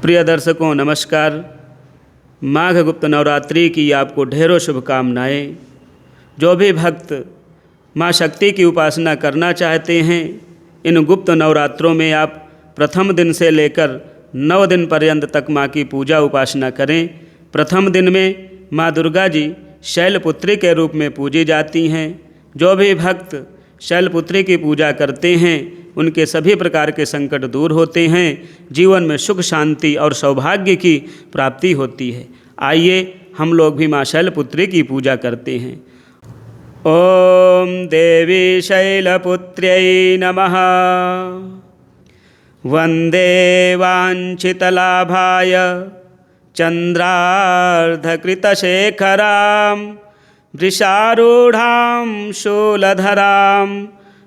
प्रिय दर्शकों नमस्कार। माघ गुप्त नवरात्रि की आपको ढेरों शुभकामनाएं। जो भी भक्त माँ शक्ति की उपासना करना चाहते हैं, इन गुप्त नवरात्रों में आप प्रथम दिन से लेकर 9 दिन पर्यंत तक माँ की पूजा उपासना करें। प्रथम दिन में माँ दुर्गा जी शैलपुत्री के रूप में पूजी जाती हैं। जो भी भक्त शैलपुत्री की पूजा करते हैं उनके सभी प्रकार के संकट दूर होते हैं, जीवन में सुख शांति और सौभाग्य की प्राप्ति होती है। आइए हम लोग भी माँ शैलपुत्री की पूजा करते हैं। ओम देवी शैलपुत्र्यै नमः। वंदे वाञ्छितलाभाय चंद्रार्धकृतशेखरां वृषारूढां शूलधरां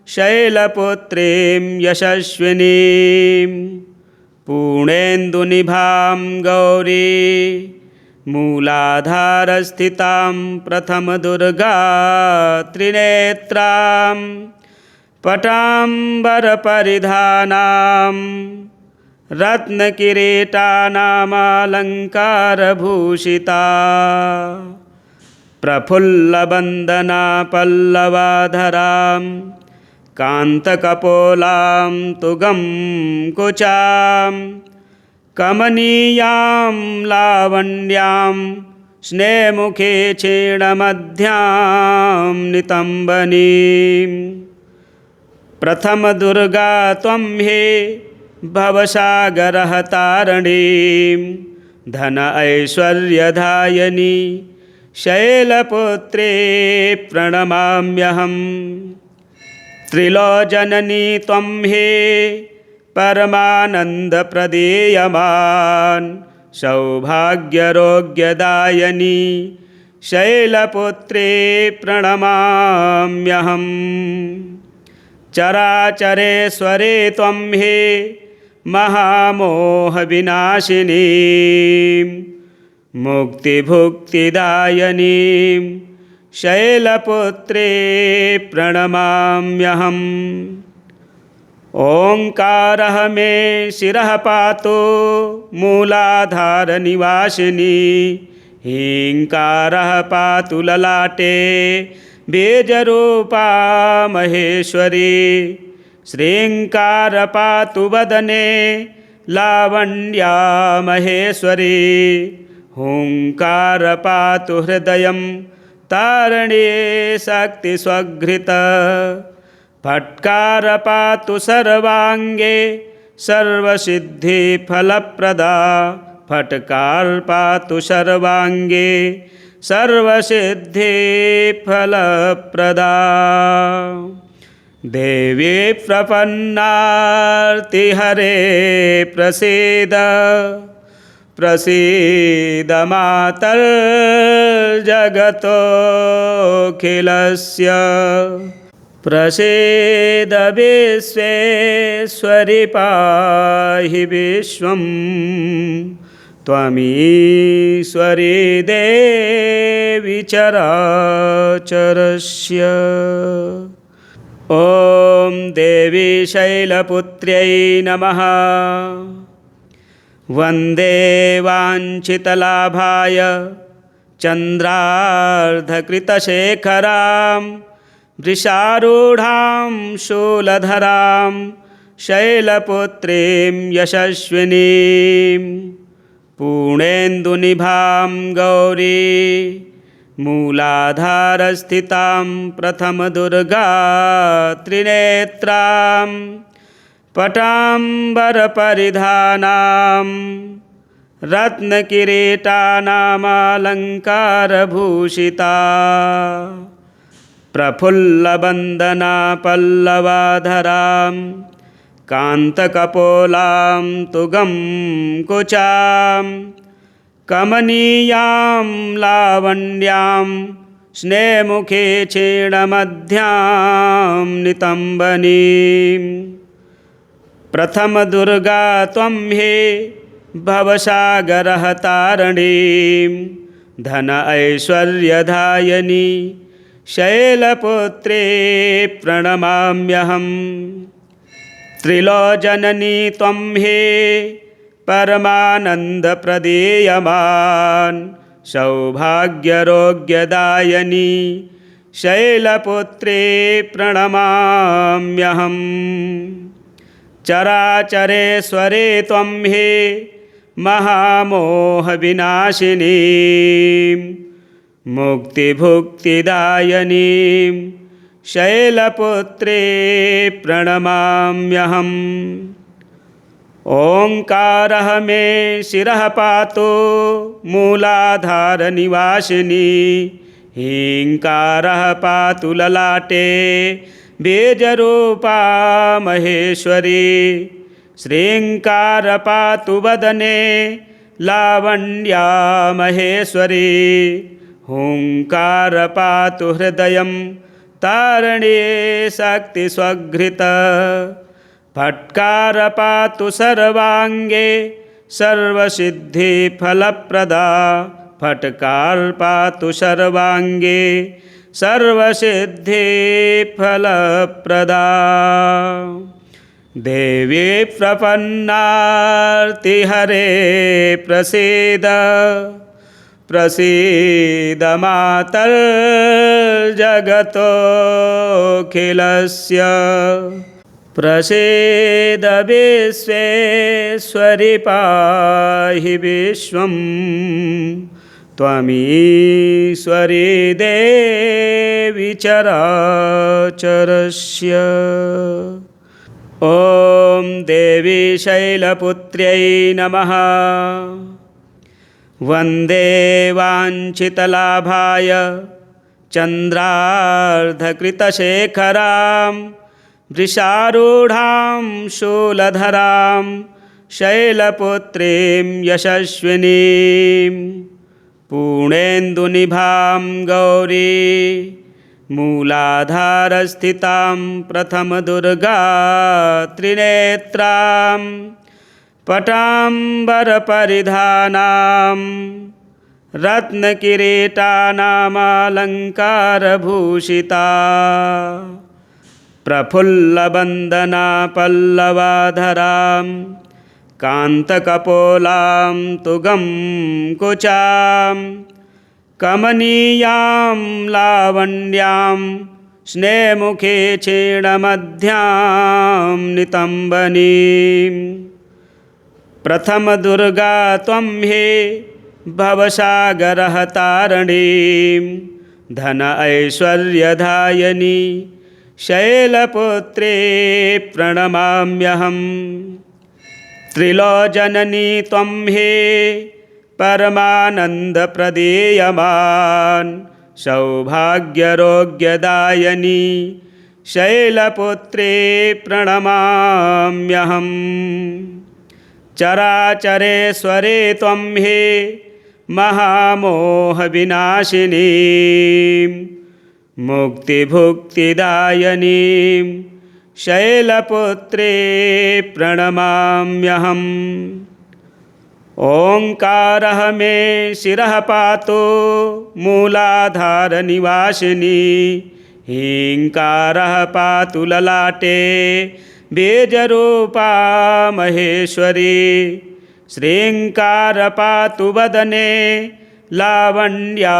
शैलपुत्रीं यशस्विनीं पूर्णेन्दुनिभां गौरी मूलाधारस्थितां प्रथमदुर्गा त्रिनेत्रां पटाम्बरपरिधानां रत्नकिरीटानामलङ्कारभूषिता प्रफुल्लवन्दना पल्लवाधरां कान्तकपोलां तुगं कुचां कमनीयां लावण्यां स्नेहमुखे क्षीणमध्यां नितम्बनीं प्रथम दुर्गा त्वं हे भवसागरहतारिणीं धन ऐश्वर्यदायिनी शैलपुत्रे प्रणमाम्यहम्। त्रिलोचननी त्वं हे परमानन्दप्रदीयमान् सौभाग्यरोग्यदायिनी शैलपुत्रे प्रणमाम्यहम्। चराचरेश्वरे त्वं हे महामोहविनाशिनी मुक्तिभुक्तिदायिनीं शैलपुत्रे प्रणमाम्यहम्। ओंकारः मे शिरः पातु मूलाधारनिवासिनी हीङ्कारः पातु ललाटे बीजरूपा महेश्वरी श्रीङ्कार पातु वदने लावण्या महेश्वरी हुङ्कार पातु हृदयं तारिणी शक्तिस्वघृत फट्कार पातु सर्वाङ्गे सर्वसिद्धिफलप्रदा फट्कार पातु सर्वाङ्गे सर्वसिद्धिफलप्रदा। देवी प्रपन्नार्तिहरे प्रसीद प्रसीद मातर्जगतोऽखिलस्य प्रसीद विश्वेश्वरि पाहि विश्वं त्वमीश्वरी देवी चराचरस्य। ॐ देवी शैलपुत्र्यै नमः। वन्दे वाञ्छितलाभाय चन्द्रार्धकृतशेखरां वृषारूढां शूलधरां शैलपुत्रीं यशस्विनीं पूर्णेन्दुनिभां गौरी मूलाधारस्थितां प्रथमदुर्गा त्रिनेत्रां पटाम्बरपरिधानां रत्नकिरीटानामलङ्कारभूषिता प्रफुल्लवन्दना पल्लवाधरां कान्तकपोलां तुगं कुचां कमनीयां लावण्यां स्नेहमुखे क्षीणमध्यां नितम्बनीं प्रथम दुर्गा त्वं हे भवसागरहतारिणीं धन ऐश्वर्यदायिनी शैलपुत्रे प्रणमाम्यहम्। त्रिलोचननी त्वं हे परमानन्दप्रदीयमान् सौभाग्यरोग्यदायिनी शैलपुत्री प्रणमाम्यहम्। चराचरेश्वरी त्वं हि महामोहविनाशिनी मुक्तिभुक्तिदायिनीं शैलपुत्री प्रणमाम्यहम्। ओंकारः मे शिरः पातु मूलाधारनिवासिनी हीङ्कारः पातु ललाटे बीजरूपा महेश्वरी श्रीङ्कार पातु वदने लावण्या महेश्वरी हुङ्कार पातु हृदयं तारणी शक्तिस्वघृत फट्कार पातु सर्वाङ्गे सर्वसिद्धिफलप्रदा फट्कार पातु सर्वाङ्गे सर्वसिद्धिफलप्रदा। देवी प्रपन्नार्तिहरे प्रसीद प्रसीद मातर्जगतोऽखिलस्य प्रसीद विश्वेश्वरि पाहि विश्वं त्वमीश्वरी देवी चराचरस्य। ॐ देवी शैलपुत्र्यै नमः। वन्दे वाञ्छितलाभाय चन्द्रार्धकृतशेखरां वृषारूढां शूलधरां शैलपुत्रीं यशस्विनीं पूर्णेन्दुनिभां गौरी मूलाधारस्थितां प्रथमदुर्गा त्रिनेत्रां पटाम्बरपरिधानां रत्नकिरीटानामालङ्कारभूषिता प्रफुल्लवन्दना पल्लवाधरां कान्तकपोलां तुगं कुचां कमनीयां लावण्यां स्नेहमुखे क्षीणमध्यां नितम्बनीं प्रथमदुर्गा त्वं हि भवसागरहतारिणीं धन ऐश्वर्यदायिनी शैलपुत्री प्रणमाम्यहम्। त्रिलोचननी त्वं हि परमानन्दप्रदीयमान् सौभाग्यरोग्यदायिनी शैलपुत्री प्रणमाम्यहम्। चराचरेश्वरी त्वं हि महामोहविनाशिनी मुक्तिभुक्तिदायिनीं शैलपुत्री प्रणमाम्यहम्। ओंकारः मे शिरः पातु मूलाधारनिवासिनी हीङ्कारः पातु ललाटे बीजरूपा महेश्वरी श्रीङ्कार पातु वदने लावण्या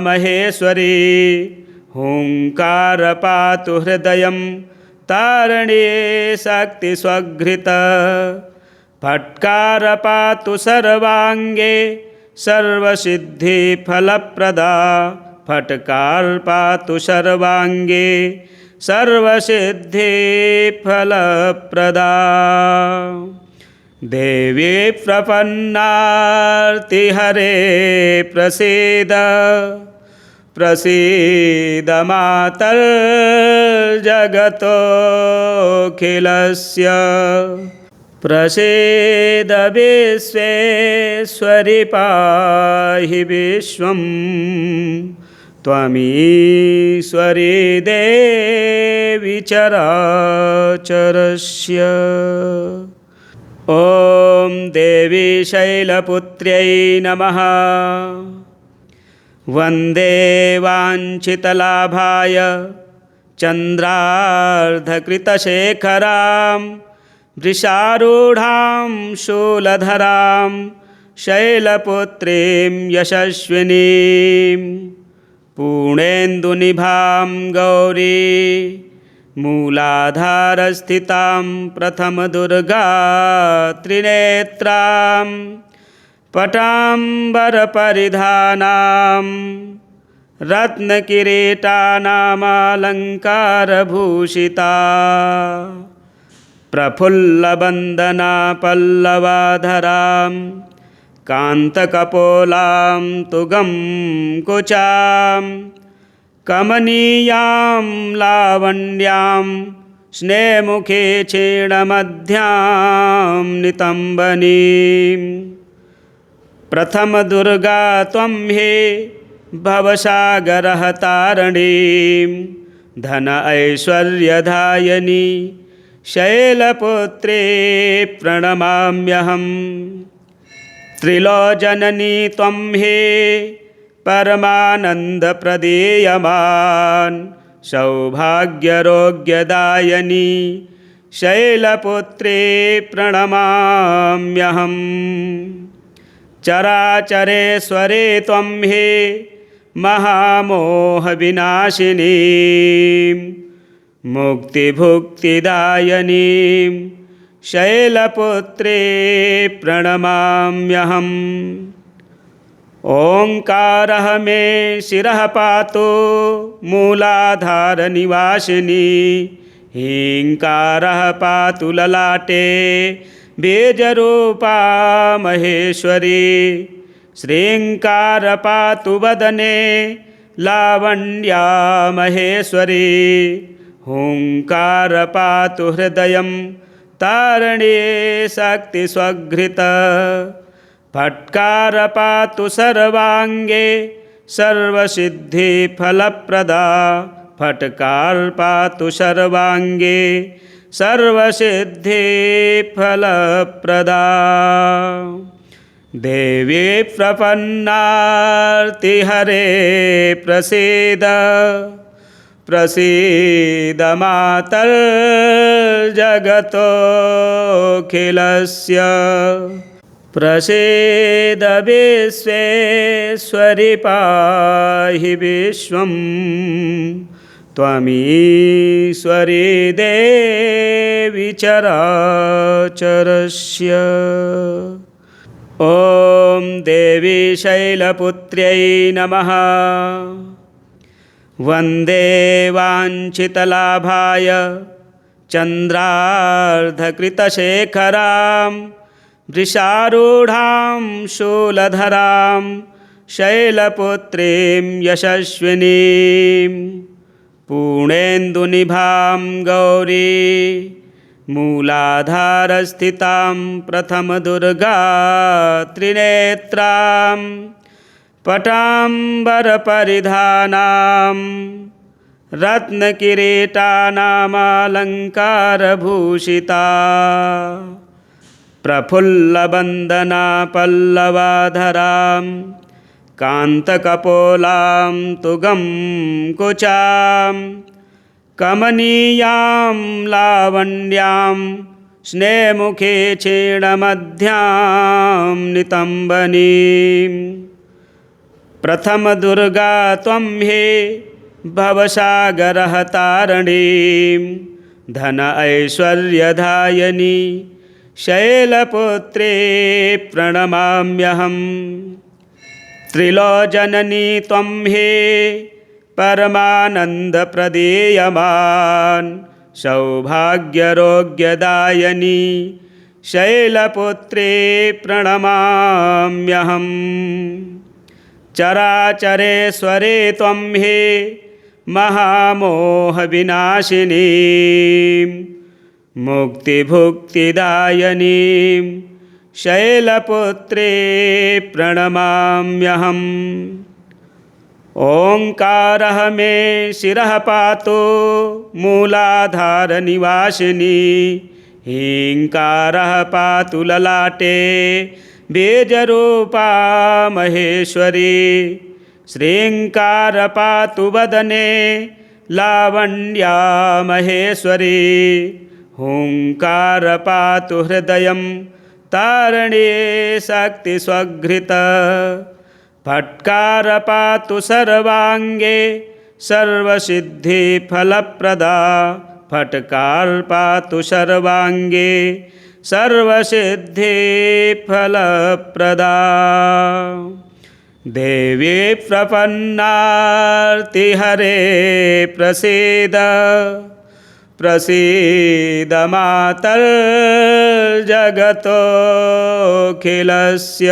महेश्वरी हुङ्कार पातु हृदयं तारणी शक्तिस्वघृत फट्कार पातु सर्वाङ्गे सर्वसिद्धिफलप्रदा फट्कार पातु सर्वाङ्गे सर्वसिद्धिफलप्रदा। देवी प्रपन्नार्तिहरे प्रसीद प्रसीद मातर्जगतोऽखिलस्य प्रसीद विश्वेश्वरि पाहि विश्वं त्वमीश्वरी देवी चराचरस्य। ॐ देवी शैलपुत्र्यै नमः। वन्दे वाञ्छितलाभाय चन्द्रार्धकृतशेखरां वृषारूढां शूलधरां शैलपुत्रीं यशस्विनीं पूर्णेन्दुनिभां गौरी मूलाधारस्थितां प्रथमदुर्गा त्रिनेत्रां पटाम्बरपरिधानां रत्नकिरीटानामलङ्कारभूषिता प्रफुल्लवन्दना पल्लवाधरां कान्तकपोलां तुगं कुचां कमनीयां लावण्यां स्नेमुखे क्षीणमध्यां नितम्बनीं प्रथमदुर्गा त्वं हे भवसागरहतारिणीं धन ऐश्वर्यदायिनी शैलपुत्रे प्रणमाम्यहम् त्रिलोचननी त्वं हे परमानन्दप्रदीयमान् सौभाग्यरोग्यदायिनी शैलपुत्रे प्रणमाम्यहम् चराचरेश्वरे त्वं हे महामोहविनाशिनी मुक्तिभुक्तिदायिनीं शैलपुत्रे प्रणमाम्यहम् ओंकारः मे शिरः पातु मूलाधारनिवासिनी हीङ्कारः पातु ललाटे बीजरूपा महेश्वरी श्रीङ्कार पातु वदने लावण्या महेश्वरी हुङ्कार पातु हृदयं तारणी शक्तिस्वघृत फट्कार पातु सर्वाङ्गे सर्वसिद्धिफलप्रदा फट्कार पातु सर्वाङ्गे सर्वसिद्धिफलप्रदा देवी प्रपन्नार्तिहरे प्रसीद प्रसीद मातर्जगतोऽखिलस्य प्रसीद विश्वेश्वरि पाहि विश्वं त्वमीश्वरी देवी चराचरस्य। ॐ देवी शैलपुत्र्यै नमः। वन्दे वाञ्छितलाभाय चन्द्रार्धकृतशेखरां वृषारूढां शूलधरां शैलपुत्रीं यशस्विनीं पूर्णेन्दुनिभां गौरी मूलाधारस्थितां प्रथमदुर्गा त्रिनेत्रां पटाम्बरपरिधानां रत्नकिरीटानामलङ्कारभूषिता प्रफुल्लवन्दना पल्लवाधरां कान्तकपोलां तुगं कुचां कमनीयां लावण्यां स्नेमुखे क्षीणमध्यां नितम्बनीं प्रथमदुर्गा त्वं हे भवसागरहतारिणीं धन ऐश्वर्यदायिनी शैलपुत्रे प्रणमाम्यहम् त्रिलोचननी त्वं हे परमानन्दप्रदीयमान् सौभाग्यरोग्यदायिनी शैलपुत्रे प्रणमाम्यहम् चराचरेश्वरे त्वं हे महामोहविनाशिनी मुक्तिभुक्तिदायिनीं शैलपुत्रे प्रणमाम्यहम् ओंकारः मे शिरः पातु मूलाधारनिवासिनी हीङ्कारः पातु ललाटे बीजरूपा महेश्वरी श्रीङ्कार पातु वदने लावण्या महेश्वरी हुंकार पातु हृदयं तारणे शक्तिस्वघृत। फट्कार पातु सर्वांगे सर्वसिद्धिफलप्रदा। फट्कार पातु सर्वांगे सर्वसिद्धिफलप्रदा। देवी प्रपन्नार्तिहरे प्रसीद। प्रसीद मातर्जगतोऽखिलस्य।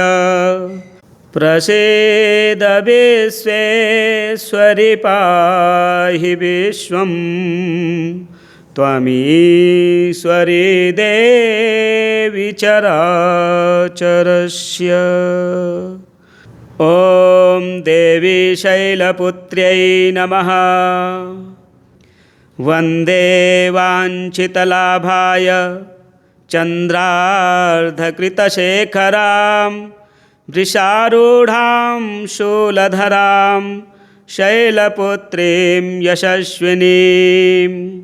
प्रसीद विश्वेश्वरि पाहि विश्वं। त्वमीश्वरी देवी चराचरस्य। ॐ देवी शैलपुत्र्यै नमः। वन्दे वाञ्छितलाभाय चन्द्रार्धकृतशेखरां। वृषारूढां शूलधरां शैलपुत्रीं यशस्विनीं।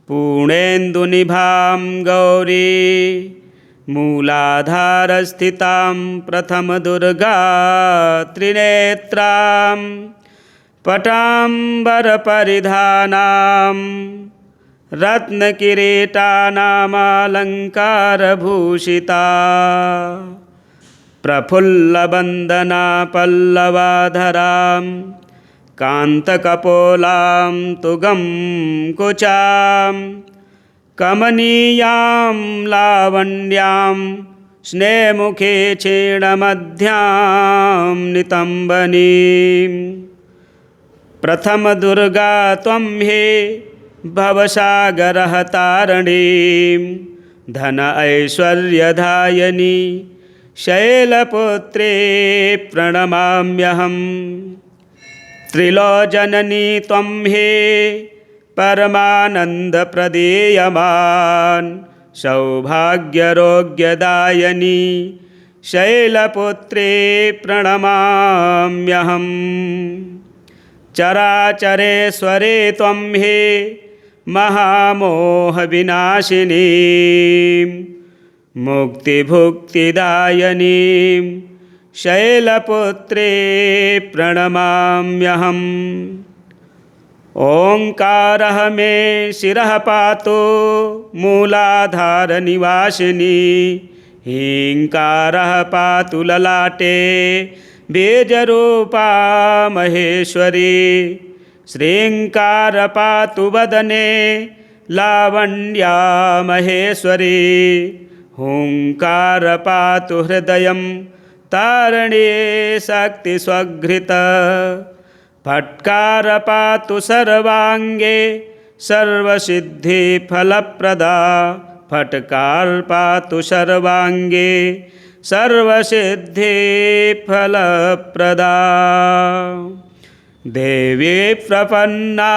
पूर्णेन्दुनिभां गौरी मूलाधारस्थितां प्रथमदुर्गा त्रिनेत्रां। पटाम्बरपरिधानां रत्नकिरीटानामलङ्कारभूषिता। प्रफुल्लवन्दना पल्लवाधरां कान्तकपोलां तुगं कुचां। कमनीयां लावण्यां स्नेहमुखे क्षीणमध्यां नितम्बनीं। प्रथम दुर्गा त्वं हि भवसागरः तारिणीं। धन ऐश्वर्यदायिनी शैलपुत्री प्रणमाम्यहम्। त्रिलोचननी त्वं हि परमानन्दप्रदीयमान्। सौभाग्यरोग्यदायिनी शैलपुत्री प्रणमाम्यहम्। चराचरेश्वरी त्वं हि महामोहविनाशिनी। मुक्तिभुक्तिदायिनीं शैलपुत्री प्रणमाम्यहम्। ओंकारः मे शिरः पातु मूलाधारनिवासिनी। हींकारः पातु ललाटे बीजरूपा महेश्वरी। श्रींकार पातु वदने लावण्या महेश्वरी। हुंकार पातु हृदयं तारणे शक्तिस्वघृत। फट्कार पातु सर्वांगे सर्वसिद्धिफलप्रदा। फट्कार पातु सर्वांगे सर्वसिद्धिफलप्रदा। देवी प्रपन्नार्तिहरे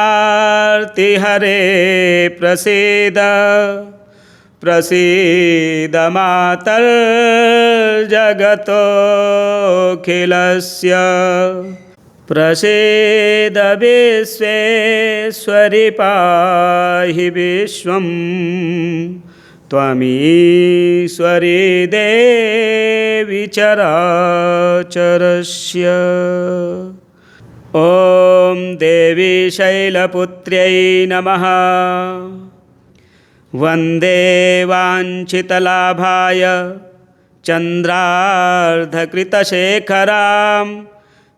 प्रसीद। प्रसीद मातर्जगतोऽखिलस्य। प्रसीद विश्वेश्वरि पाहि विश्वं। त्वमीश्वरी देवी चराचरस्य। ॐ देवी शैलपुत्र्यै नमः। वन्दे वाञ्छितलाभाय चन्द्रार्धकृतशेखरां।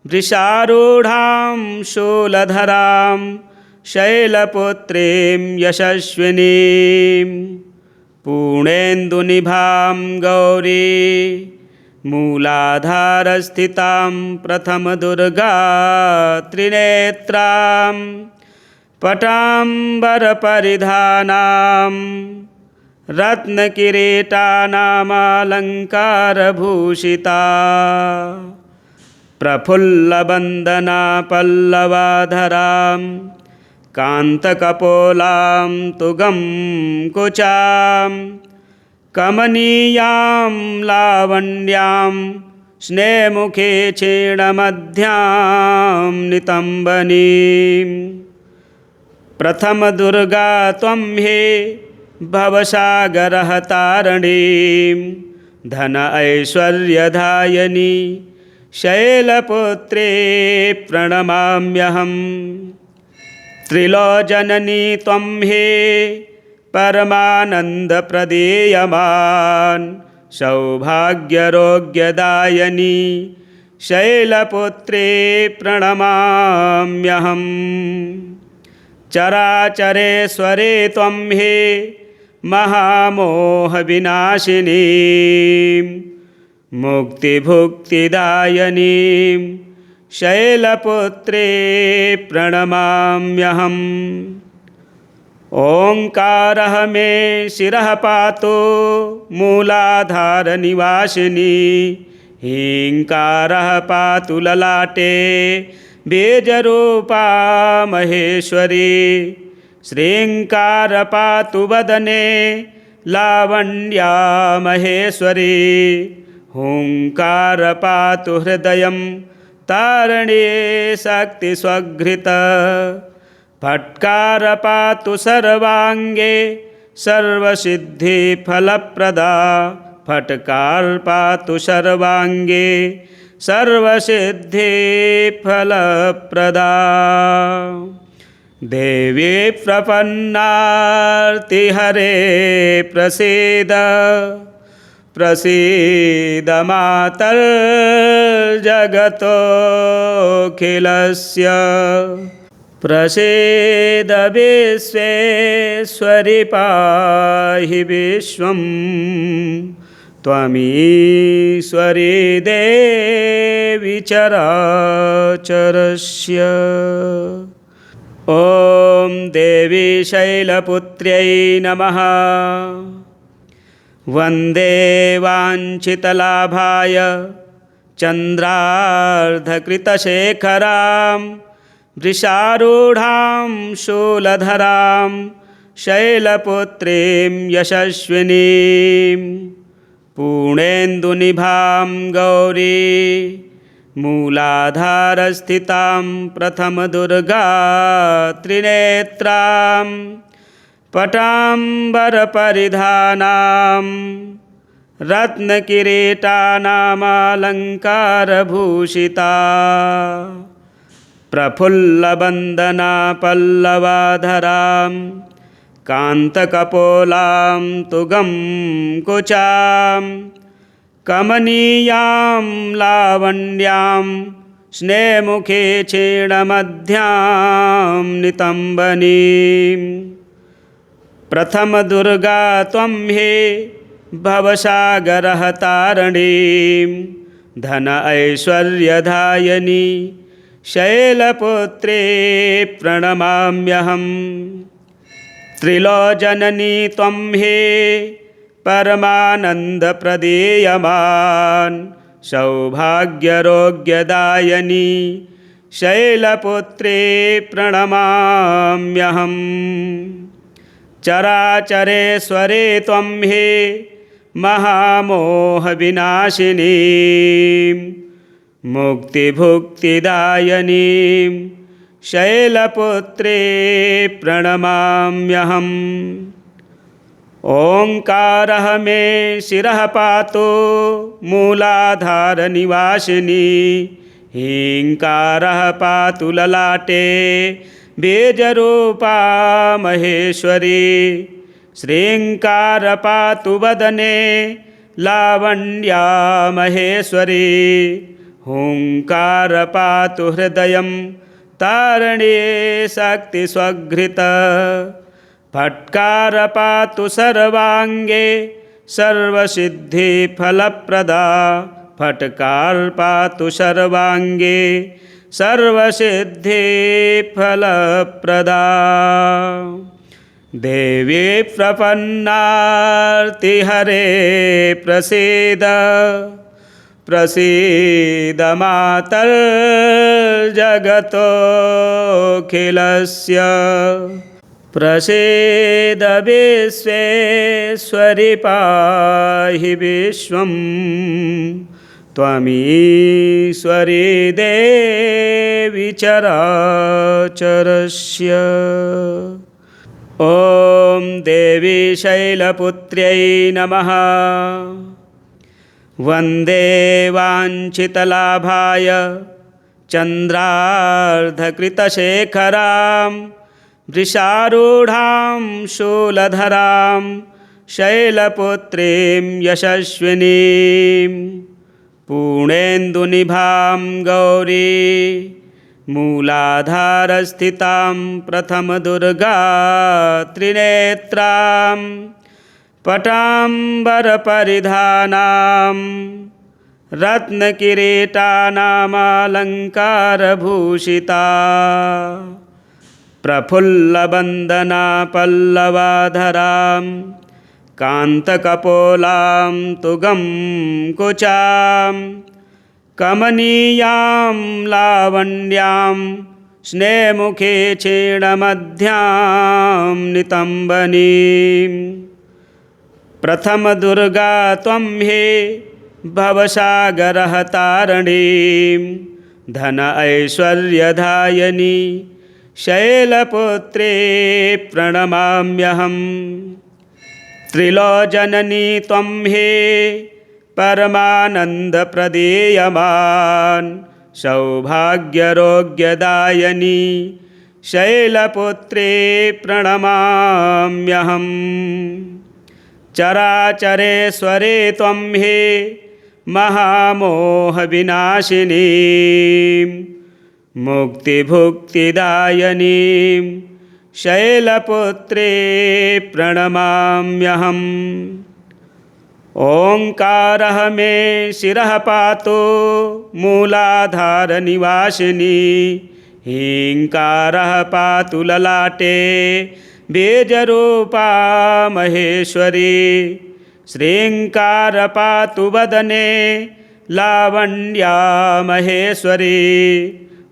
वृषारूढां शूलधरां शैलपुत्रीं यशस्विनीं। पूर्णेन्दुनिभां गौरी मूलाधारस्थितां प्रथमदुर्गा त्रिनेत्रां। पटाम्बरपरिधानां रत्नकिरीटानामलङ्कारभूषिता। प्रफुल्लवन्दना पल्लवाधरां कान्तकपोलां तुगं कुचां। कमनीयां लावण्यां स्नेहमुखे क्षीणमध्यां नितम्बनीं। प्रथम दुर्गा त्वं हि भवसागरः तारणीं धन ऐश्वर्यदायिनी शैलपुत्रे प्रणमाम्यहम्। त्रिलोचननी त्वं हे परमानन्दप्रदीयमान् सौभाग्यरोग्यदायिनी शैलपुत्रे प्रणमाम्यहम्। चराचरेश्वरे त्वं हे महामोहविनाशिनी मुक्तिभुक्तिदायिनीं शैलपुत्रे प्रणमाम्यहम्। ओंकारः मे शिरः पातु मूलाधारनिवासिनी हीङ्कारः पातु ललाटे बीजरूपा महेश्वरी श्रीङ्कार पातु वदने लावण्या महेश्वरी हुङ्कार पातु हृदयं तारणी शक्तिस्वघृत फट्कार पातु सर्वाङ्गे सर्वसिद्धिफलप्रदा फट्कार पातु सर्वाङ्गे सर्वसिद्धिफलप्रदा। देवी प्रपन्नार्तिहरे प्रसीद प्रसीद मातर्जगतोऽखिलस्य प्रसीद विश्वेश्वरि पाहि विश्वं त्वमीश्वरी देवी चराचरस्य। ॐ देवी शैलपुत्र्यै नमः। वन्दे वाञ्छितलाभाय चन्द्रार्धकृतशेखरां वृषारूढां शूलधरां शैलपुत्रीं यशस्विनीं पूर्णेन्दुनिभां गौरी मूलाधारस्थितां प्रथमदुर्गा त्रिनेत्रां पटाम्बरपरिधानां रत्नकिरीटानामलङ्कारभूषिता प्रफुल्लवन्दना पल्लवाधरां कान्तकपोलां तुगं कुचां कमनीयां लावण्यां स्नेहमुखे क्षीणमध्यां नितम्बनीं प्रथमदुर्गा त्वं हे भवसागरः तारणीं धन ऐश्वर्यदायिनी शैलपुत्रे प्रणमाम्यहम्। त्रिलोचननी त्वं हे परमानन्दप्रदीयमान् सौभाग्यरोग्यदायिनी शैलपुत्रे प्रणमाम्यहम्। चराचरेश्वरे त्वं हे महामोहविनाशिनी मुक्तिभुक्तिदायिनीं शैलपुत्रे प्रणमाम्यहम्। ओंकारः मे शिरः पातु मूलाधारनिवासिनी हीङ्कारः पातु ललाटे बीजरूपा महेश्वरी श्रीङ्कार पातु वदने लावण्या महेश्वरी हुङ्कार पातु हृदयं तारणी शक्तिस्वघृत फट्कार पातु सर्वाङ्गे सर्वसिद्धिफलप्रदा फट्कार पातु सर्वाङ्गे सर्वसिद्धिफलप्रदा। देवी प्रपन्नार्तिहरे प्रसीद प्रसीद मातर्जगतोऽखिलस्य प्रसीद विश्वेश्वरि पाहि विश्वं त्वमीश्वरी देवी चराचरस्य। ॐ देवी शैलपुत्र्यै नमः। वन्दे वाञ्छितलाभाय चन्द्रार्धकृतशेखरां वृषारूढां शूलधरां शैलपुत्रीं यशस्विनीं पूर्णेन्दुनिभां गौरी मूलाधारस्थितां प्रथमदुर्गा त्रिनेत्रां पटाम्बरपरिधानां रत्नकिरीटानामालङ्कारभूषिता प्रफुल्लवन्दना पल्लवाधरां कान्तकपोलां तुगं कुचां कमनीयां लावण्यां स्नेमुखे क्षीणमध्यां नितम्बनीं प्रथमदुर्गा त्वं हि भवसागरहतारणीं धन ऐश्वर्यदायिनी शैलपुत्री प्रणमाम्यहम्। त्रिलोचननी त्वं हि परमानन्दप्रदीयमान् सौभाग्यरोग्यदायिनी शैलपुत्री प्रणमाम्यहम्। चराचरेश्वरी त्वं हि महामोहविनाशिनी मुक्तिभुक्तिदायिनीं शैलपुत्री प्रणमाम्यहम्। ओङ्कारः मे शिरः पातु मूलाधारनिवासिनी हीङ्कारः पातु ललाटे बीजरूपा महेश्वरी श्रीङ्कार पातु वदने लावण्या महेश्वरी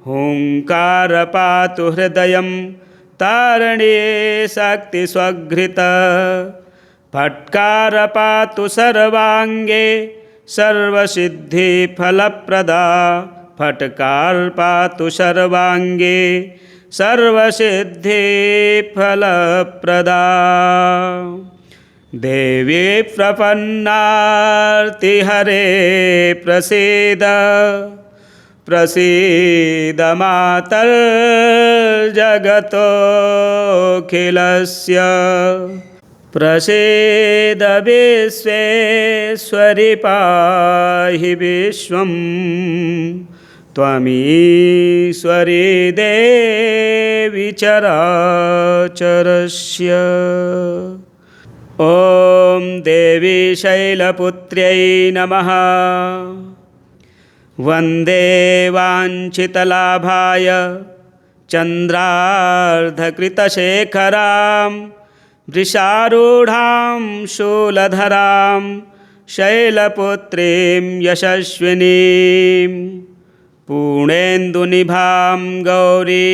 हुङ्कार पातु हृदयं तारणी शक्तिस्वघृत फट्कार पातु सर्वाङ्गे सर्वसिद्धिफलप्रदा फट्कार पातु सर्वाङ्गे सर्वसिद्धिफलप्रदा। देवी प्रपन्नार्तिहरे प्रसीद प्रसीद मातर्जगतोऽखिलस्य प्रसीद विश्वेश्वरि पाहि विश्वं त्वमीश्वरी देवी चराचरस्य। ॐ देवी शैलपुत्र्यै नमः। वन्दे वाञ्छितलाभाय चन्द्रार्धकृतशेखरां वृषारूढां शूलधरां शैलपुत्रीं यशस्विनीं पूर्णेन्दुनिभां गौरी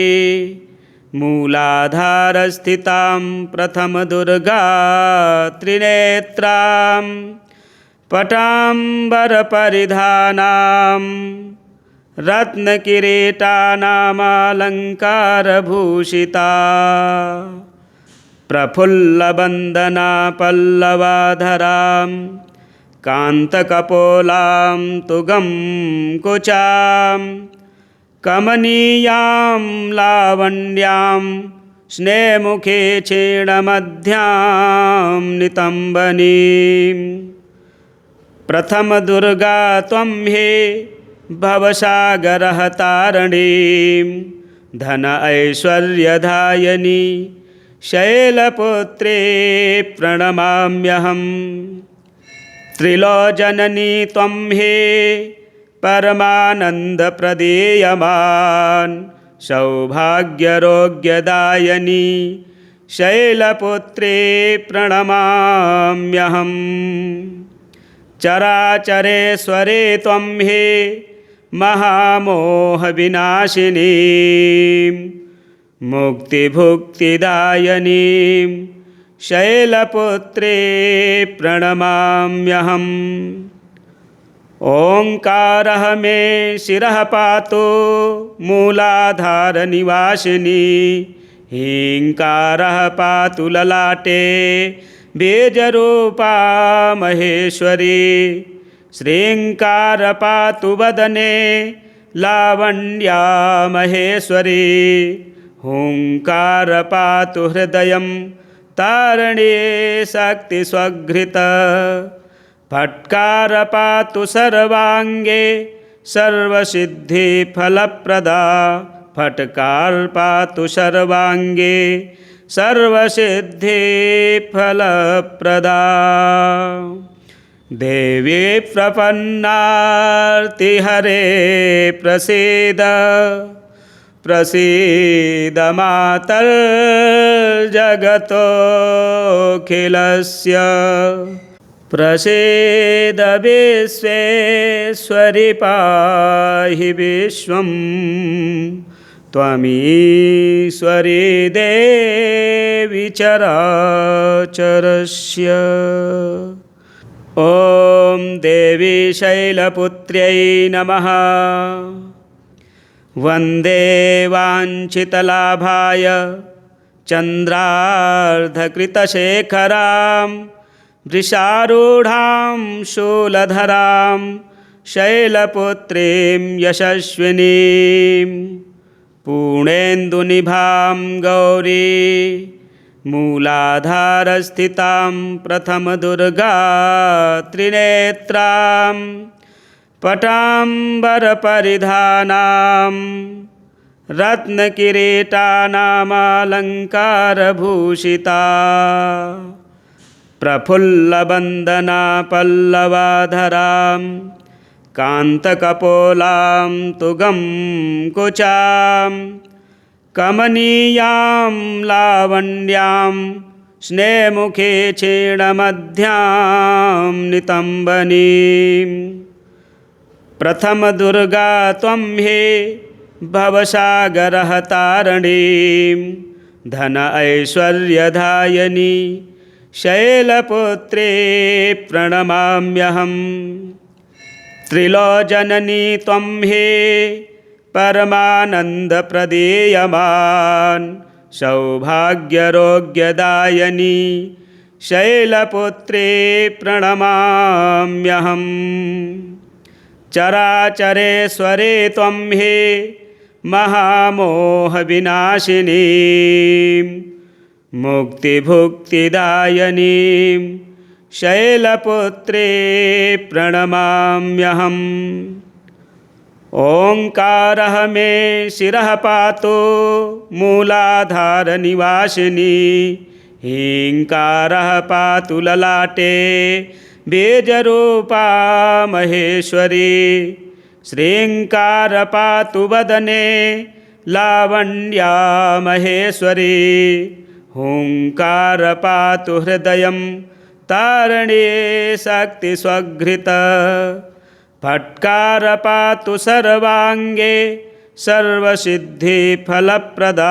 मूलाधारस्थितां प्रथमदुर्गा त्रिनेत्रां पटाम्बरपरिधानां रत्नकिरीटानामालङ्कारभूषिता प्रफुल्लवन्दना पल्लवाधरां कान्तकपोलां तुगं कुचां कमनीयां लावण्यां स्नेमुखे क्षीणमध्यां नितम्बनीं प्रथमदुर्गा त्वं हि भवसागरहतारणीं धन ऐश्वर्यदायिनी शैलपुत्री प्रणमाम्यहम्। त्रिलोचननी त्वं हि परमानन्दप्रदीयमान् सौभाग्यरोग्यदायिनी शैलपुत्री प्रणमाम्यहम्। चराचरेश्वरी त्वं हि महामोहविनाशिनी मुक्तिभुक्तिदायिनीं शैलपुत्री प्रणमाम्यहम्। ओङ्कारः मे शिरः पातु मूलाधारनिवासिनी हीङ्कारः पातु ललाटे बीजरूपा महेश्वरी। श्रीङ्कार पातु वदने लावण्या महेश्वरी। हुङ्कार पातु हृदयं तारणी शक्ति स्वघृत। फट्कार पातु सर्वाङ्गे सर्वसिद्धिफलप्रदा। फट्कार पातु सर्वाङ्गे सर्वसिद्धिफलप्रदा। देवी प्रपन्नार्तिहरे प्रसीद। प्रसीद मातर्जगतोऽखिलस्य। प्रसीद विश्वेश्वरि पाहि विश्वं। त्वमीश्वरी देवी चराचरस्य। ॐ देवी शैलपुत्र्यै नमः। वन्दे वाञ्छितलाभाय चन्द्रार्धकृतशेखरां। वृषारूढां शूलधरां शैलपुत्रीं यशस्विनीं। पूर्णेन्दुनिभां गौरी मूलाधारस्थितां प्रथमदुर्गा त्रिनेत्रां। पटाम्बरपरिधानां रत्नकिरीटानामलङ्कारभूषिता। प्रफुल्लवन्दना पल्लवाधरां कान्तकपोलां तुगं कुचां। कमनीयां लावण्यां स्नेहमुखे क्षीणमध्यां नितम्बनीं। प्रथम दुर्गा त्वं हि भवसागरः तारिणीं। धन ऐश्वर्यदायिनी शैलपुत्री प्रणमाम्यहम्। त्रिलोचननी त्वं हि परमानन्दप्रदीयमान्। सौभाग्यरोग्यदायिनी शैलपुत्री प्रणमाम्यहम्। चराचरेश्वरी त्वं हि महामोहविनाशिनी। मुक्तिभुक्तिदायिनीं शैलपुत्री प्रणमाम्यहम्। ओङ्कारः मे शिरः पातु मूलाधारनिवासिनी। हीङ्कारः पातु ललाटे बीजरूपा महेश्वरी। श्रीङ्कार पातु वदने लावण्या महेश्वरी। हुङ्कार पातु हृदयं तारणी शक्ति स्वघृत। फट्कार पातु सर्वाङ्गे सर्वसिद्धिफलप्रदा।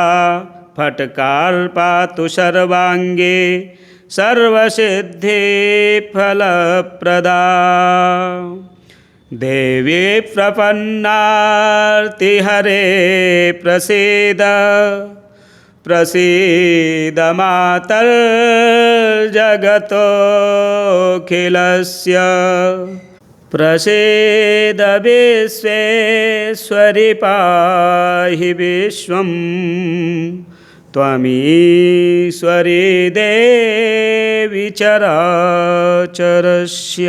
फट्कार पातु सर्वाङ्गे सर्वसिद्धिफलप्रदा। देवी प्रपन्नार्तिहरे प्रसीद। प्रसीद मातर्जगतोऽखिलस्य। प्रसीद विश्वेश्वरि पाहि विश्वं। त्वमीश्वरी देवी चराचरस्य।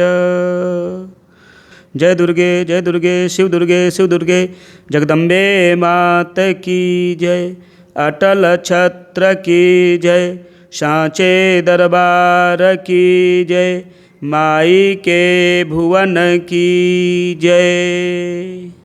जय दुर्गे जय दुर्गे शिव दुर्गे शिव दुर्गे। जगदम्बे मात की जय। अटल छत्र की जय। सांचे दरबार की जय। माई के भुवन की जय।